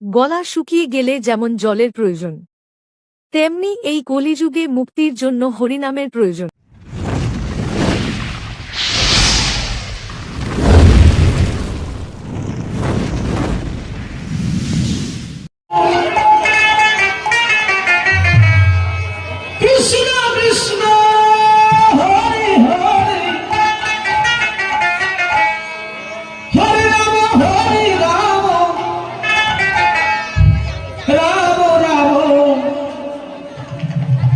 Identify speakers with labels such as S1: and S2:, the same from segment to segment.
S1: গলা শুকিয়ে গেলে যেমন জলের প্রয়োজন, তেমনি এই কলিযুগে মুক্তির জন্য হরিনামের প্রয়োজন।
S2: Krishna Krishna Hare Hare Hare Rama Hare Rama Rama Rama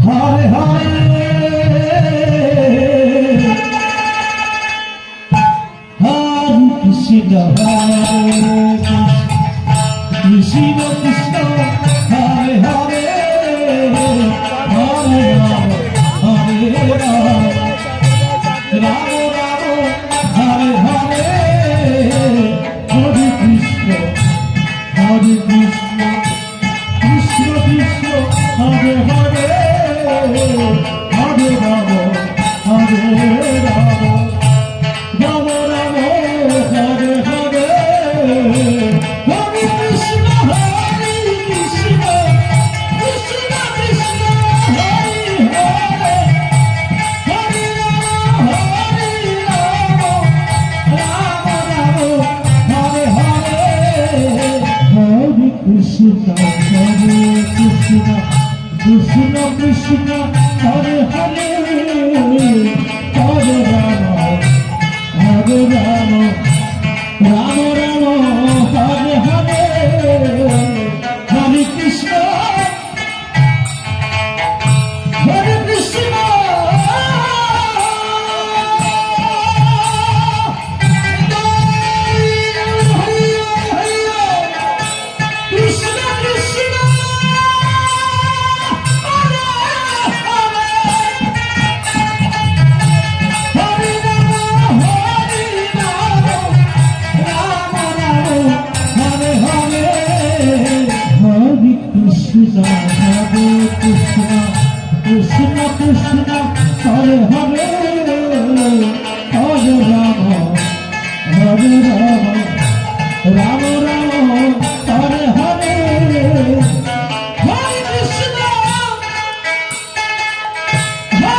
S2: Hare Hare Hare Krishna Hare Krishna Krishna Krishna Hare Hare Hare Rama Hare Rama Rama Rama Hare Hare Krishna Krishna Krishna Hare Hare Hare Rama Hare Rama Rama Rama Hare Hare Hare Krishna Hare Krishna Krishna Krishna Hare Hare Hare Rama Hare Rama Rama Rama Hare Hare Hare Krishna Hare Krishna Krishna Krishna Krishna, Hare Krishna, Krishna Krishna, Hare Hare, Hare Rama, Hare Rama, Rama Rama, Hare Hare, Hare Krishna,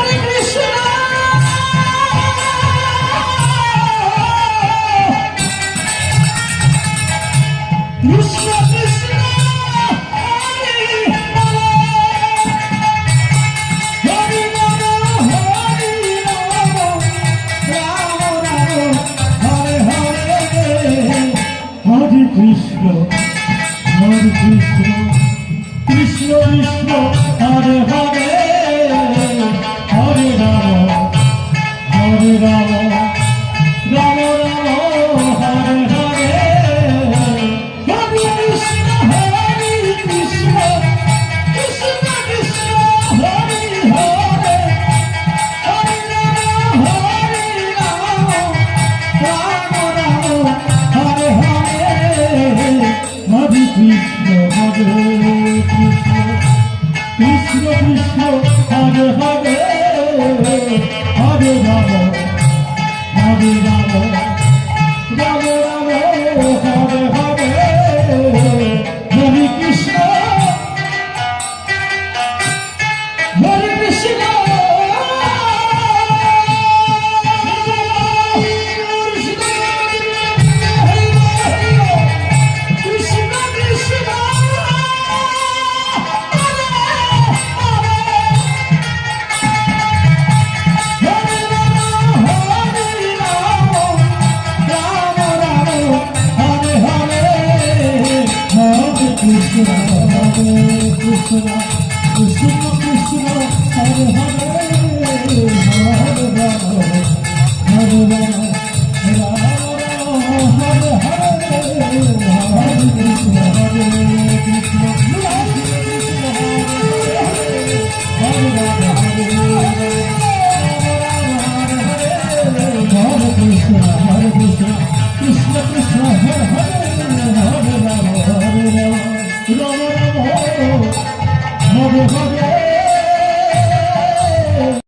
S2: Hare Krishna, Krishna Krishna, Hare Hare, Hare Rama, Hare Rama, Rama Rama, Hare Hare. Hare Krishna, Hare Krishna, Krishna Krishna, Hare Hare, Hare Rama, Hare Rama, Rama Rama, Hare Hare, Hare Krishna, Hare Krishna. Krishna, Krishna Krishna, Hare Hare, Hare Rama, Hare Rama, Rama Rama, Hare Hare, Hare Krishna, Hare Krishna, Krishna Hare Rama, Hare Rama, Hare Krishna, Krishna Krishna.